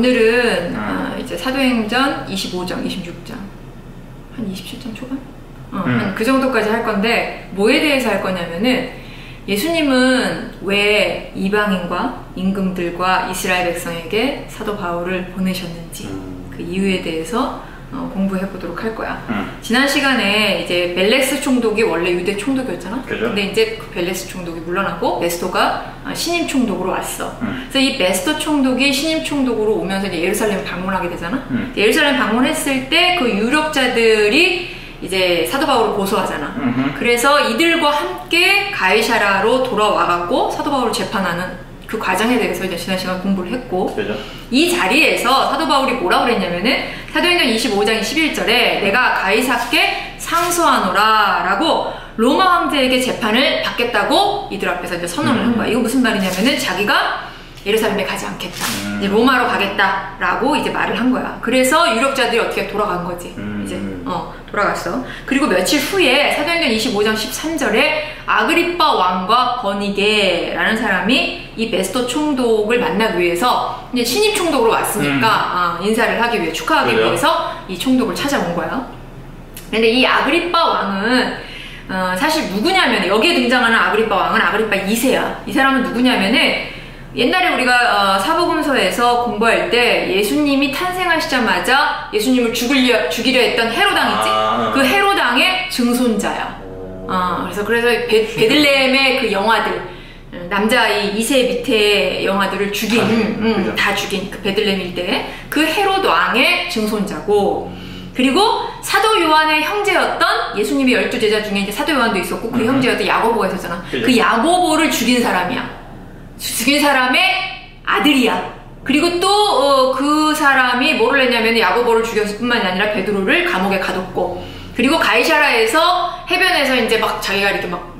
오늘은 이제 사도행전 25장, 26장 한 27장 초반? 한 그 정도까지 할 건데 뭐에 대해서 할 거냐면은 예수님은 왜 이방인과 임금들과 이스라엘 백성에게 사도 바울을 보내셨는지 그 이유에 대해서 공부해 보도록 할 거야. 지난 시간에 이제 벨레스 총독이 원래 유대 총독이었잖아. 그죠? 근데 이제 그 벨레스 총독이 물러나고 베스토가 신임 총독으로 왔어. 그래서 이 베스토 총독이 신임 총독으로 오면서 이제 예루살렘 방문하게 되잖아. 예루살렘 방문했을 때 그 유력자들이 이제 사도 바울을 고소하잖아. 그래서 이들과 함께 가이사라로 돌아와갖고 사도 바울을 재판하는 그 과정에 대해서 이제 지난 시간 공부를 했고, 그죠? 이 자리에서 사도 바울이 뭐라고 그랬냐면은 사도행전 25장 11절에 내가 가이사께 상소하노라 라고 로마 황제에게 재판을 받겠다고 이들 앞에서 이제 선언을 한 거야. 이거 무슨 말이냐면은 자기가 예루살렘에 가지 않겠다. 이제 로마로 가겠다라고 이제 말을 한 거야. 그래서 유력자들이 어떻게 돌아간 거지. 이제 돌아갔어. 그리고 며칠 후에 사도행전 25장 13절에 아그리빠 왕과 버니게라는 사람이 이 베스토 총독을 만나기 위해서 이제 신임 총독으로 왔으니까 인사를 하기 위해 축하하기 그래요? 위해서 이 총독을 찾아온 거야. 근데 이 아그리빠 왕은 사실 누구냐면 여기에 등장하는 아그리빠 왕은 아그리빠 2세야. 이 사람은 누구냐면은 옛날에 우리가 사복음서에서 공부할 때 예수님이 탄생하시자마자 예수님을 죽이려 했던 헤로당 있지? 그 헤로당의 증손자야. 그래서 베들레헴의 그 영아들, 남자아이 2세 밑에 영아들을 죽인, 다 죽인 그 베들레헴 일대 그 헤롯 왕의 증손자고, 그리고 사도 요한의 형제였던 예수님의 12제자 중에 이제 사도 요한도 있었고 그 형제였던 야고보가 있었잖아. 그 야고보를 죽인 사람이야. 죽인 사람의 아들이야. 그리고 또 그 사람이 뭐를 했냐면 야고보를 죽였을 뿐만이 아니라 베드로를 감옥에 가뒀고, 그리고 가이사라에서 해변에서 이제 막 자기가 이렇게 막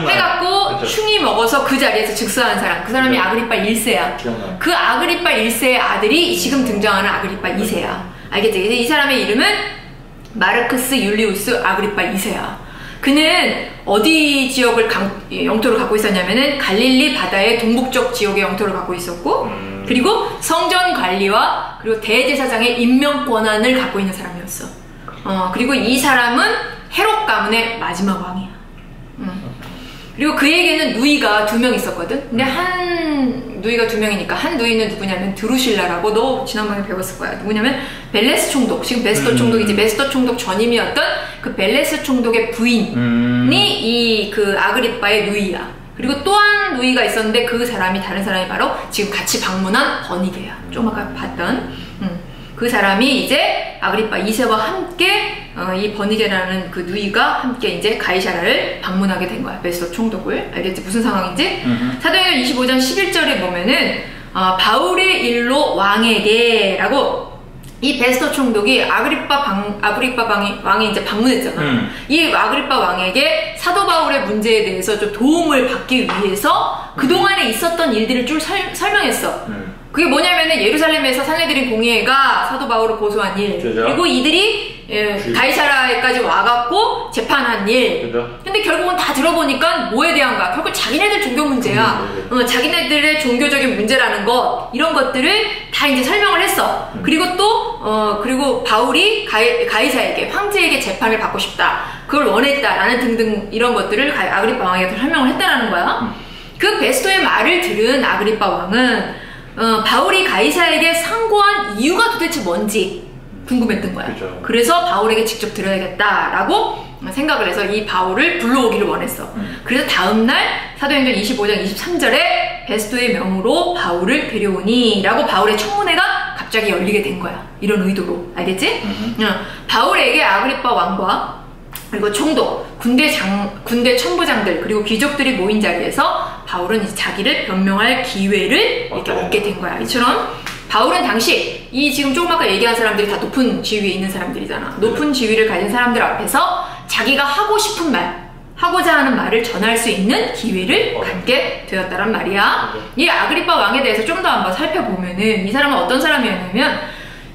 해갖고 그쵸. 흉이 먹어서 그 자리에서 즉사한 사람, 그 사람이 아그리빠 1세야. 그 아그리빠 1세의 아들이 지금 등장하는 아그리빠 2세야. 알겠지? 이 사람의 이름은 마르크스 율리우스 아그리빠 2세야. 그는 어디 지역을 영토를 갖고 있었냐면은 갈릴리 바다의 동북쪽 지역의 영토를 갖고 있었고, 그리고 성전 관리와 그리고 대제사장의 임명 권한을 갖고 있는 사람이었어. 그리고 이 사람은 헤롯 가문의 마지막 왕이야. 그리고 그에게는 누이가 2명 있었거든. 근데 한 누이가 2명이니까 한 누이는 누구냐면 드루실라라고, 너 지난번에 배웠을 거야. 누구냐면 벨레스 총독, 지금 베스토 총독이지, 베스토 총독 전임이었던 그 벨레스 총독의 부인이 이 그 아그리빠의 누이야. 그리고 또 한 누이가 있었는데 그 사람이 다른 사람이 바로 지금 같이 방문한 버니게야. 좀 아까 봤던 그 사람이 이제 아그리빠 2세와 함께 이 버니게라는 그 누이가 함께 이제 가이사라를 방문하게 된 거야. 베스토 총독을. 알겠지? 무슨 상황인지? 사도행전 25장 11절에 보면은 바울의 일로 왕에게 라고 이 베스토 총독이 아그리빠 왕이 이제 방문했잖아. 이 아그리빠 왕에게 사도 바울의 문제에 대해서 좀 도움을 받기 위해서 그동안에 있었던 일들을 쭉 설명했어. 그게 뭐냐면은 예루살렘에서 산헤드린 공의회가 사도 바울을 고소한 일, 그죠? 그리고 이들이 가이사라에까지 와갖고 재판한 일. 그죠? 근데 결국은 다 들어보니까 뭐에 대한 거야? 결국 자기네들 종교 문제야. 자기네들의 종교적인 문제라는 것, 이런 것들을 다 이제 설명을 했어. 그리고 또 그리고 바울이 가이사에게, 황제에게 재판을 받고 싶다, 그걸 원했다라는 등등 이런 것들을 아그리빠 왕에게 설명을 했다라는 거야. 그 베스토의 말을 들은 아그리빠 왕은 바울이 가이사에게 상고한 이유가 도대체 뭔지 궁금했던 거야. 그쵸. 그래서 바울에게 직접 들어야겠다라고 생각을 해서 이 바울을 불러오기를 원했어. 그래서 다음날 사도행전 25장 23절에 베스토의 명으로 바울을 데려오니 라고 바울의 청문회가 갑자기 열리게 된 거야. 이런 의도로. 알겠지? 바울에게 아그리빠 왕과 그리고 총독, 군대 천부장들, 그리고 귀족들이 모인 자리에서 바울은 이제 자기를 변명할 기회를 이렇게 얻게 된 거야. 이처럼 바울은 당시 이 지금 조금 아까 얘기한 사람들이 다 높은 지위에 있는 사람들이잖아. 높은 지위를 가진 사람들 앞에서 자기가 하고 싶은 말, 하고자 하는 말을 전할 수 있는 기회를 갖게 되었다란 말이야. 이 아그리빠 왕에 대해서 좀 더 한번 살펴보면은 이 사람은 어떤 사람이었냐면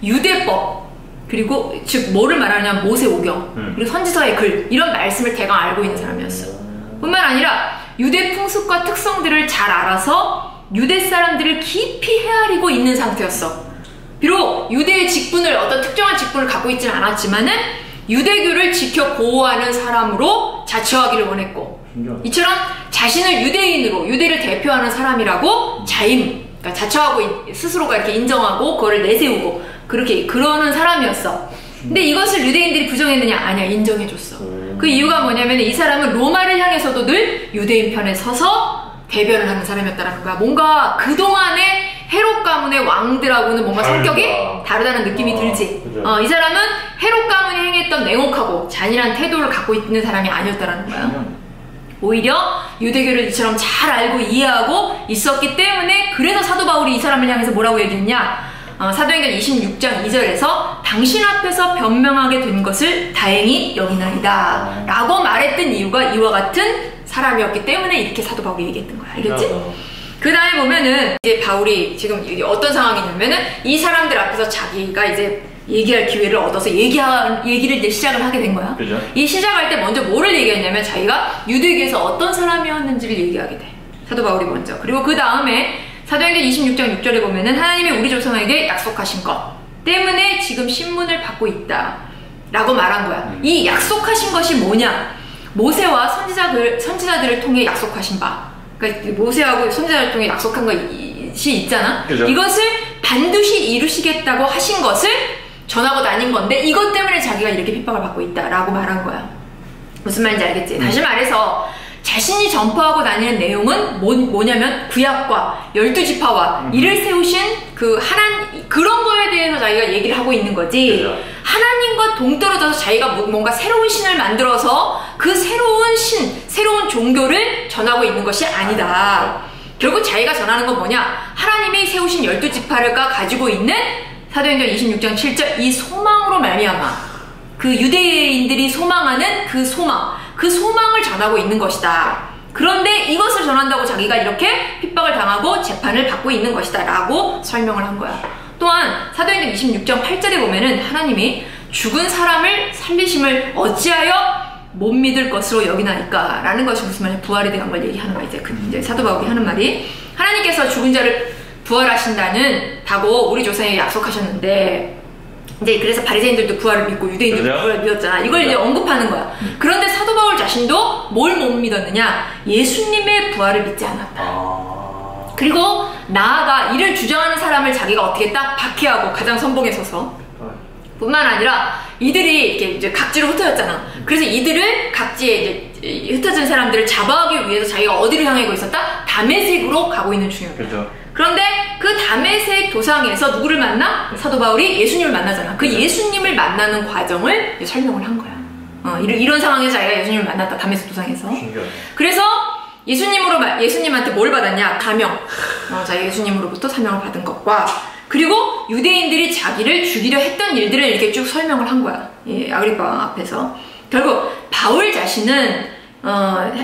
유대법, 그리고 즉 뭐를 말하냐면 모세오경, 그리고 선지서의 글, 이런 말씀을 대강 알고 있는 사람이었어. 뿐만 아니라 유대 풍습과 특성들을 잘 알아서 유대 사람들을 깊이 헤아리고 있는 상태였어. 비록 유대의 직분을, 어떤 특정한 직분을 갖고 있지는 않았지만은 유대교를 지켜 보호하는 사람으로 자처하기를 원했고, 이처럼 자신을 유대인으로, 유대를 대표하는 사람이라고 그러니까 자처하고 스스로가 이렇게 인정하고 그거를 내세우고 그렇게 그러는 사람이었어. 근데 이것을 유대인들이 부정했느냐? 아니야, 인정해줬어. 그 이유가 뭐냐면 이 사람은 로마를 향해서도 늘 유대인 편에 서서 대변을 하는 사람이었다는 거야. 뭔가 그동안의 헤롯 가문의 왕들하고는 뭔가 성격이 다르다는 느낌이 들지. 이 사람은 헤롯 가문이 행했던 냉혹하고 잔인한 태도를 갖고 있는 사람이 아니었다는 거야. 오히려 유대교를 이처럼 잘 알고 이해하고 있었기 때문에, 그래서 사도 바울이 이 사람을 향해서 뭐라고 얘기했냐? 사도행전 26장 2절에서 당신 앞에서 변명하게 된 것을 다행히 여기나이다 라고 말했던 이유가 이와 같은 사람이었기 때문에 이렇게 사도 바울이 얘기했던 거야. 알겠지? 그 다음에 보면은 이제 바울이 지금 이게 어떤 상황이냐면은 이 사람들 앞에서 자기가 이제 얘기할 기회를 얻어서 얘기를 이제 시작을 하게 된 거야. 그죠? 이 시작할 때 먼저 뭐를 얘기했냐면 자기가 유대교에서 어떤 사람이었는지를 얘기하게 돼. 사도 바울이 먼저. 그리고 그 다음에 사도행전 26장 6절에 보면은 하나님이 우리 조상에게 약속하신 것 때문에 지금 신문을 받고 있다 라고 말한 거야. 이 약속하신 것이 뭐냐? 모세와 선지자들을 통해 약속하신 바. 그러니까 모세하고 선지자를 통해 약속한 것이 있잖아. 그죠? 이것을 반드시 이루시겠다고 하신 것을 전하고 다닌 건데 이것 때문에 자기가 이렇게 핍박을 받고 있다라고 말한 거야. 무슨 말인지 알겠지? 다시 말해서 자신이 전파하고 다니는 내용은 뭐냐면 구약과 12지파와 이를 세우신 그 그런 거에 대해서 자기가 얘기를 하고 있는 거지. 그죠. 하나님과 동떨어져서 자기가 뭔가 새로운 신을 만들어서 그 새로운 종교를 전하고 있는 것이 아니다. 결국 자기가 전하는 건 뭐냐? 하나님이 세우신 12지파가 가지고 있는 사도행전 26장 7절 이 소망으로 말미암아 그 유대인들이 소망하는 그 소망을 전하고 있는 것이다. 그런데 이것을 전한다고 자기가 이렇게 핍박을 당하고 재판을 받고 있는 것이다 라고 설명을 한 거야. 또한 사도행전 26장 8절에 보면은 하나님이 죽은 사람을 살리심을 어찌하여 못 믿을 것으로 여기나이까 라는 것이 무슨 말이야? 부활에 대한 걸 얘기하는 거야. 이제 사도 바울이 하는 말이 하나님께서 죽은 자를 부활하신다고 우리 조상에게 약속하셨는데 이제 그래서 바리새인들도 부활을 믿고 유대인들도 부활을 믿었잖아. 이걸 이제 언급하는 거야. 그런데 사도 바울 자신도 뭘 못 믿었느냐? 예수님의 부활을 믿지 않았다. 그리고 나아가 이를 주장하는 사람을 자기가 어떻게 딱 박해하고 가장 선봉에 서서 뿐만 아니라 이들이 이렇게 이제 각지로 흩어졌잖아. 그래서 이들을 각지에 이제 흩어진 사람들을 잡아가기 위해서 자기가 어디를 향하고 있었다? 다메섹으로 가고 있는 중이었다. 그렇죠. 그런데 그 다메섹 도상에서 누구를 만나? 사도 바울이 예수님을 만나잖아. 그 예수님을 만나는 과정을 설명을 한 거야. 이런 상황에서 자기가 예수님을 만났다. 다메섹 도상에서. 그래서 예수님한테 뭘 받았냐? 사명. 자기 예수님으로부터 사명을 받은 것과 그리고 유대인들이 자기를 죽이려 했던 일들을 이렇게 쭉 설명을 한 거야. 아그리파 앞에서. 결국 바울 자신은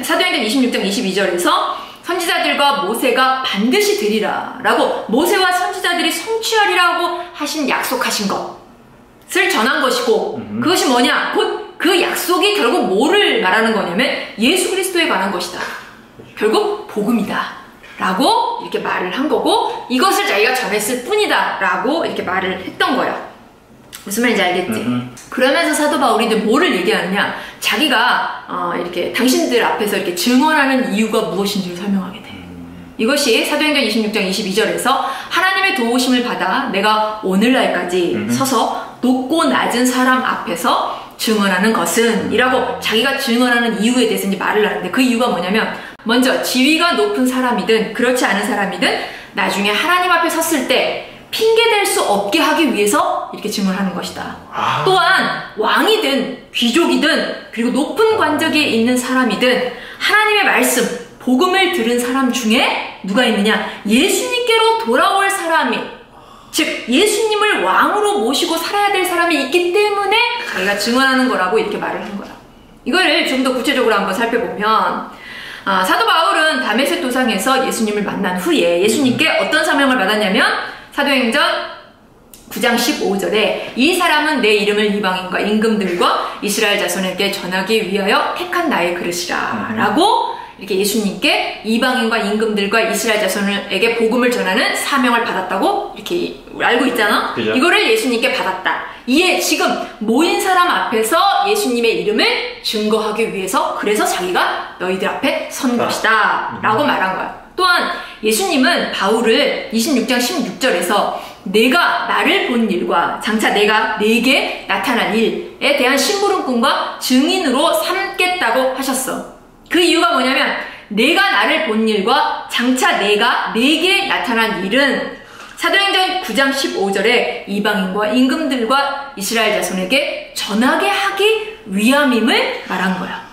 사도행전 26장 22절에서 선지자들과 모세가 반드시 되리라 라고 모세와 선지자들이 성취하리라고 약속하신 것을 전한 것이고 그것이 뭐냐? 곧 그 약속이 결국 뭐를 말하는 거냐면 예수 그리스도에 관한 것이다. 결국 복음이다 라고 이렇게 말을 한 거고 이것을 자기가 전했을 뿐이다 라고 이렇게 말을 했던 거야. 무슨 말인지 알겠지? 그러면서 사도 바울이 이제 뭐를 얘기하느냐? 자기가 이렇게 당신들 앞에서 이렇게 증언하는 이유가 무엇인지를 설명하게 돼. 이것이 사도행전 26장 22절에서 하나님의 도우심을 받아 내가 오늘날까지 서서 높고 낮은 사람 앞에서 증언하는 것은 이라고 자기가 증언하는 이유에 대해서 이제 말을 하는데 그 이유가 뭐냐면 먼저 지위가 높은 사람이든 그렇지 않은 사람이든 나중에 하나님 앞에 섰을 때 핑계댈 수 없게 하기 위해서 이렇게 증언하는 것이다. 또한 왕이든 귀족이든 그리고 높은 관직에 있는 사람이든 하나님의 말씀, 복음을 들은 사람 중에 누가 있느냐? 예수님께로 돌아올 사람이 즉 예수님을 왕으로 모시고 살아야 될 사람이 있기 때문에 자기가 증언하는 거라고 이렇게 말을 한 거야. 이거를 좀 더 구체적으로 한번 살펴보면 사도 바울은 다메섹 도상에서 예수님을 만난 후에 예수님께 어떤 사명을 받았냐면 사도행전 9장 15절에 이 사람은 내 이름을 이방인과 임금들과 이스라엘 자손에게 전하기 위하여 택한 나의 그릇이라 라고 이렇게 예수님께 이방인과 임금들과 이스라엘 자손에게 복음을 전하는 사명을 받았다고 이렇게 알고 있잖아. 그죠? 이거를 예수님께 받았다. 이에 지금 모인 사람 앞에서 예수님의 이름을 증거하기 위해서 그래서 자기가 너희들 앞에 선 것이다 라고 말한 거야. 또한 예수님은 바울을 26장 16절에서 내가 나를 본 일과 장차 내가 내게 나타난 일에 대한 심부름꾼과 증인으로 삼겠다고 하셨어. 그 이유가 뭐냐면 내가 나를 본 일과 장차 내가 내게 나타난 일은 사도행전 9장 15절에 이방인과 임금들과 이스라엘 자손에게 전하게 하기 위함임을 말한 거야.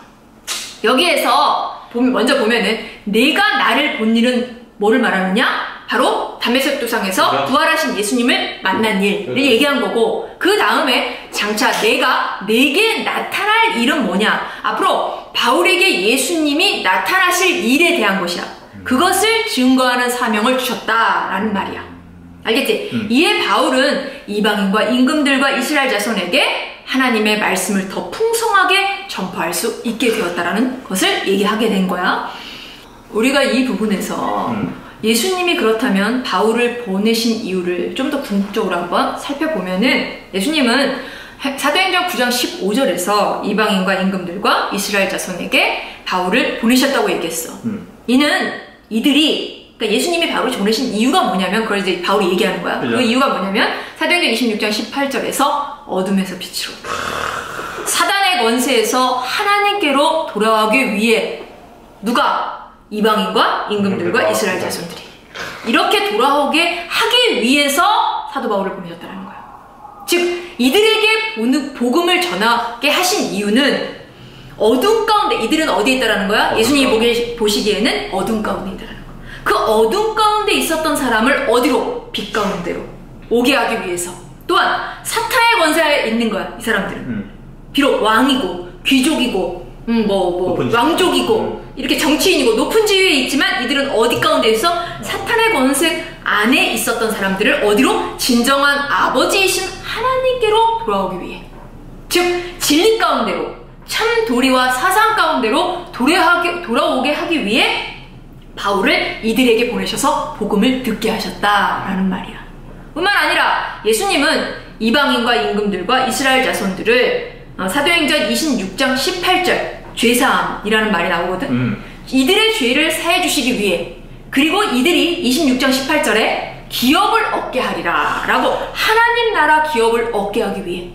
여기에서 먼저 보면은 내가 나를 본 일은 뭐를 말하느냐? 바로 담메색 도상에서 부활하신 예수님을 만난 일을 얘기한 거고, 그 다음에 장차 내가 내게 나타날 일은 뭐냐? 앞으로 바울에게 예수님이 나타나실 일에 대한 것이야. 그것을 증거하는 사명을 주셨다라는 말이야. 알겠지? 이에 바울은 이방인과 임금들과 이스라엘 자손에게 하나님의 말씀을 더 풍성하게 전파할 수 있게 되었다라는 것을 얘기하게 된 거야. 우리가 이 부분에서 예수님이 그렇다면 바울을 보내신 이유를 좀 더 궁극적으로 한번 살펴보면은, 예수님은 사도행전 9장 15절에서 이방인과 임금들과 이스라엘 자손에게 바울을 보내셨다고 얘기했어. 이는 이들이, 그러니까 예수님이 바울을 보내신 이유가 뭐냐면, 그걸 이제 바울이 얘기하는 거야. 그죠? 그 이유가 뭐냐면 사도행전 26장 18절에서 어둠에서 빛으로, 사단의 권세에서 하나님께로 돌아가기 위해 누가? 이방인과 임금들과 이스라엘 자손들이 이렇게 돌아오게 하기 위해서 사도 바울을 보내셨다는 거야. 즉 이들에게 복음을 전하게 하신 이유는 어둠 가운데, 이들은 어디에 있다라는 거야? 예수님이 보시기에는 어둠 가운데 있다라는 거야. 그 어둠 가운데 있었던 사람을 어디로? 빛 가운데로 오게 하기 위해서. 또한 사탄의 권세에 있는 거야, 이 사람들은. 비록 왕이고 귀족이고 왕족이고 이렇게 정치인이고 높은 지위에 있지만 이들은 어디 가운데 있어? 사탄의 권세 안에 있었던 사람들을 어디로? 진정한 아버지이신 하나님께로 돌아오기 위해, 즉 진리 가운데로, 참 도리와 사상 가운데로 돌아오게 하기 위해 바울을 이들에게 보내셔서 복음을 듣게 하셨다라는 말이야. 뿐만 아니라 예수님은 이방인과 임금들과 이스라엘 자손들을 사도행전 26장 18절 죄사함이라는 말이 나오거든. 이들의 죄를 사해 주시기 위해, 그리고 이들이 26장 18절에 기업을 얻게 하리라 라고, 하나님 나라 기업을 얻게 하기 위해,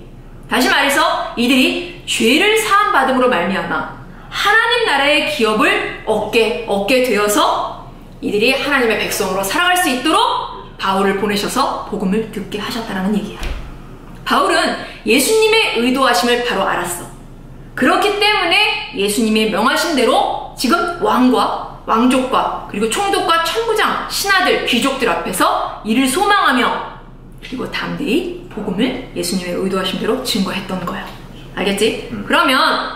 다시 말해서 이들이 죄를 사함받음으로 말미암아 하나님 나라의 기업을 얻게 되어서 이들이 하나님의 백성으로 살아갈 수 있도록 바울을 보내셔서 복음을 듣게 하셨다는 얘기야. 바울은 예수님의 의도하심을 바로 알았어. 그렇기 때문에 예수님의 명하신 대로 지금 왕과 왕족과 그리고 총독과 천부장, 신하들, 귀족들 앞에서 이를 소망하며, 그리고 담대히 복음을 예수님의 의도하신 대로 증거했던 거야. 알겠지? 그러면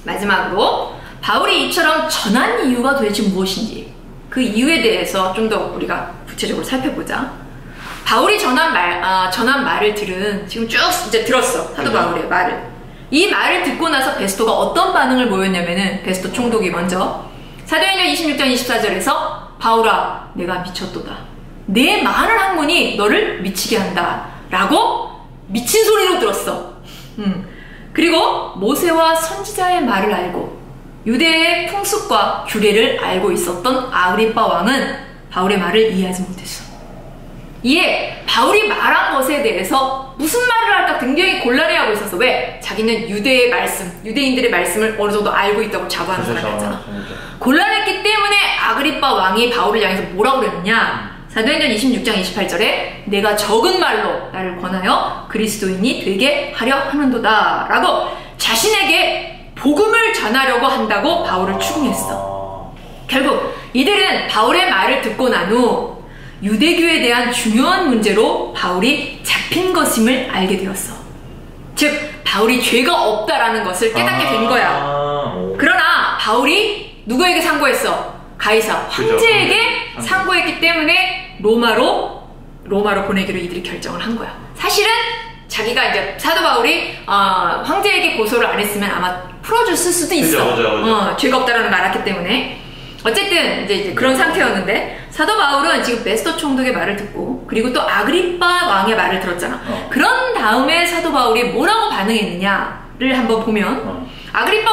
마지막으로 바울이 이처럼 전한 이유가 도대체 무엇인지, 그 이유에 대해서 좀 더 우리가 구체적으로 살펴보자. 바울이 전한 말을 들은, 지금 쭉 이제 들었어, 사도 바울의 말을. 이 말을 듣고 나서 베스토가 어떤 반응을 보였냐면은, 베스토 총독이 먼저 사도행전 26장 24절에서 바울아 내가 미쳤도다, 내 많은 학문이 너를 미치게 한다 라고 미친 소리로 들었어. 그리고 모세와 선지자의 말을 알고 유대의 풍습과 규례를 알고 있었던 아그리빠 왕은 바울의 말을 이해하지 못했어. 이에 바울이 말한 것에 대해서 무슨 말을 할까 굉장히 곤란해하고 있었어. 왜? 자기는 유대의 말씀, 유대인들의 말씀을 어느 정도 알고 있다고 자부하는 사람이었잖아. 곤란했기 때문에 아그리빠 왕이 바울을 향해서 뭐라고 그랬느냐? 사도행전 26장 28절에 내가 적은 말로 나를 권하여 그리스도인이 되게 하려 하는도다 라고 자신에게 복음을 전하려고 한다고 바울을 추궁했어. 결국 이들은 바울의 말을 듣고 난 후 유대교에 대한 중요한 문제로 바울이 잡힌 것임을 알게 되었어. 즉 바울이 죄가 없다라는 것을 깨닫게 된 거야. 그러나 바울이 누구에게 상고했어? 가이사 황제에게 상고했기 때문에 로마로 보내기로 이들이 결정을 한 거야. 사실은 자기가 이제 사도 바울이 황제에게 고소를 안 했으면 아마 풀어줬을 수도 있어. 그죠. 죄가 없다라는 걸 알았기 때문에. 어쨌든 이제 그런 상태였는데 사도 바울은 지금 베스토 총독의 말을 듣고 그리고 또 아그리빠 왕의 말을 들었잖아. 그런 다음에 사도 바울이 뭐라고 반응했느냐를 한번 보면 아그리빠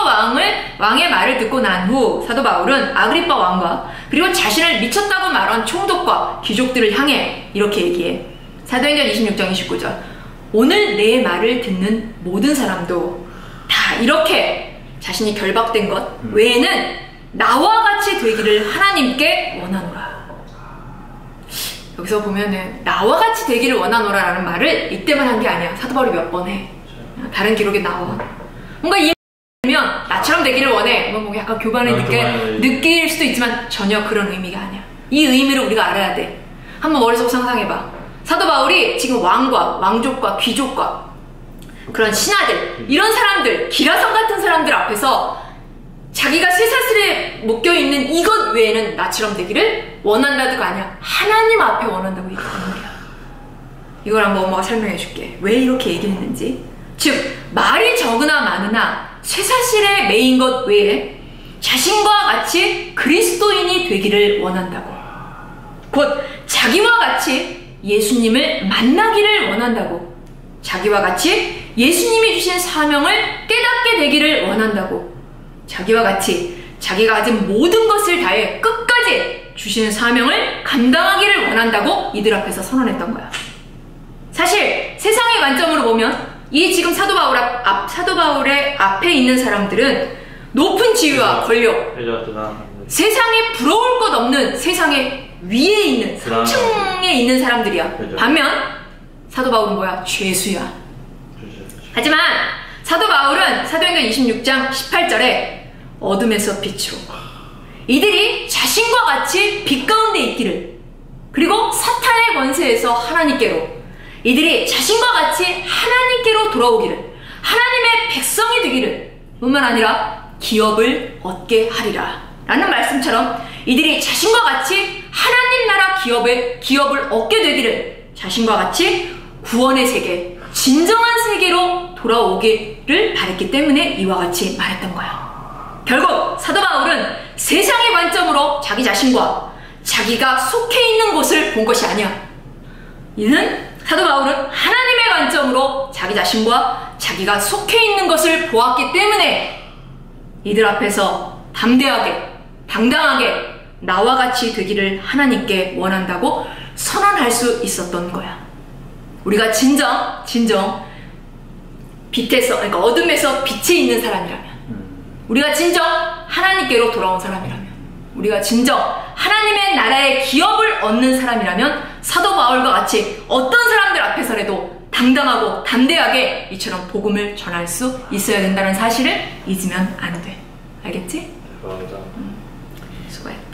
왕의 말을 듣고 난 후 사도 바울은 아그리빠 왕과 그리고 자신을 미쳤다고 말한 총독과 귀족들을 향해 이렇게 얘기해. 사도행전 26장 29절. 오늘 내 말을 듣는 모든 사람도 다 이렇게 자신이 결박된 것 외에는 나와 같이 되기를 하나님께 원하노라. 여기서 보면은 나와 같이 되기를 원하노라라는 말을 이때만 한 게 아니야. 사도 바울이 몇 번 해. 다른 기록에 나와. 뭔가 이 면 나처럼 되기를 원해. 뭐 약간 교반을 느낄 수도 있지만 전혀 그런 의미가 아니야. 이 의미를 우리가 알아야 돼. 한번 머릿속 상상해봐. 사도 바울이 지금 왕과 왕족과 귀족과 그런 신하들 이런 사람들 기라성 같은 사람들 앞에서 자기가 쇠사슬에 묶여있는 이것 외에는 나처럼 되기를 원한다도가 아니야. 하나님 앞에 원한다고 얘기하는 거야. 이걸 한번 엄마가 설명해 줄게. 왜 이렇게 얘기를 했는지. 즉 말이 적으나 많으나 쇠사슬에 매인 것 외에 자신과 같이 그리스도인이 되기를 원한다고. 곧 자기와 같이 예수님을 만나기를 원한다고. 자기와 같이 예수님이 주신 사명을 깨닫게 되기를 원한다고. 자기와 같이 자기가 가진 모든 것을 다해 끝까지 주시는 사명을 감당하기를 원한다고 이들 앞에서 선언했던 거야. 사실 세상의 관점으로 보면 이 지금 사도 바울의 앞에 있는 사람들은 높은 지위와 권력, 세상에 부러울 것 없는 세상의 위에 있는 상층에 있는 사람들이야. 반면 사도 바울은 뭐야? 죄수야. 하지만 사도 바울은 사도행전 26장 18절에 어둠에서 빛으로 이들이 자신과 같이 빛 가운데 있기를 그리고 사탄의 권세에서 하나님께로 이들이 자신과 같이 하나님께로 돌아오기를 하나님의 백성이 되기를 뿐만 아니라 기업을 얻게 하리라 라는 말씀처럼 이들이 자신과 같이 하나님 나라 기업을 얻게 되기를 자신과 같이 구원의 세계 진정한 세계로 돌아오기를 바랬기 때문에 이와 같이 말했던 거야. 결국 사도 바울은 세상의 관점으로 자기 자신과 자기가 속해 있는 곳을 본 것이 아니야. 이는 사도 바울은 하나님의 관점으로 자기 자신과 자기가 속해 있는 것을 보았기 때문에 이들 앞에서 담대하게 당당하게 나와 같이 되기를 하나님께 원한다고 선언할 수 있었던 거야. 우리가 진정 빛에서 그러니까 어둠에서 빛에 있는 사람이라면 우리가 진정 하나님께로 돌아온 사람이라면 우리가 진정 하나님의 나라의 기업을 얻는 사람이라면 사도 바울과 같이 어떤 사람들 앞에서라도 당당하고 담대하게 이처럼 복음을 전할 수 있어야 된다는 사실을 잊으면 안 돼. 알겠지? 감사합니다. 수고해.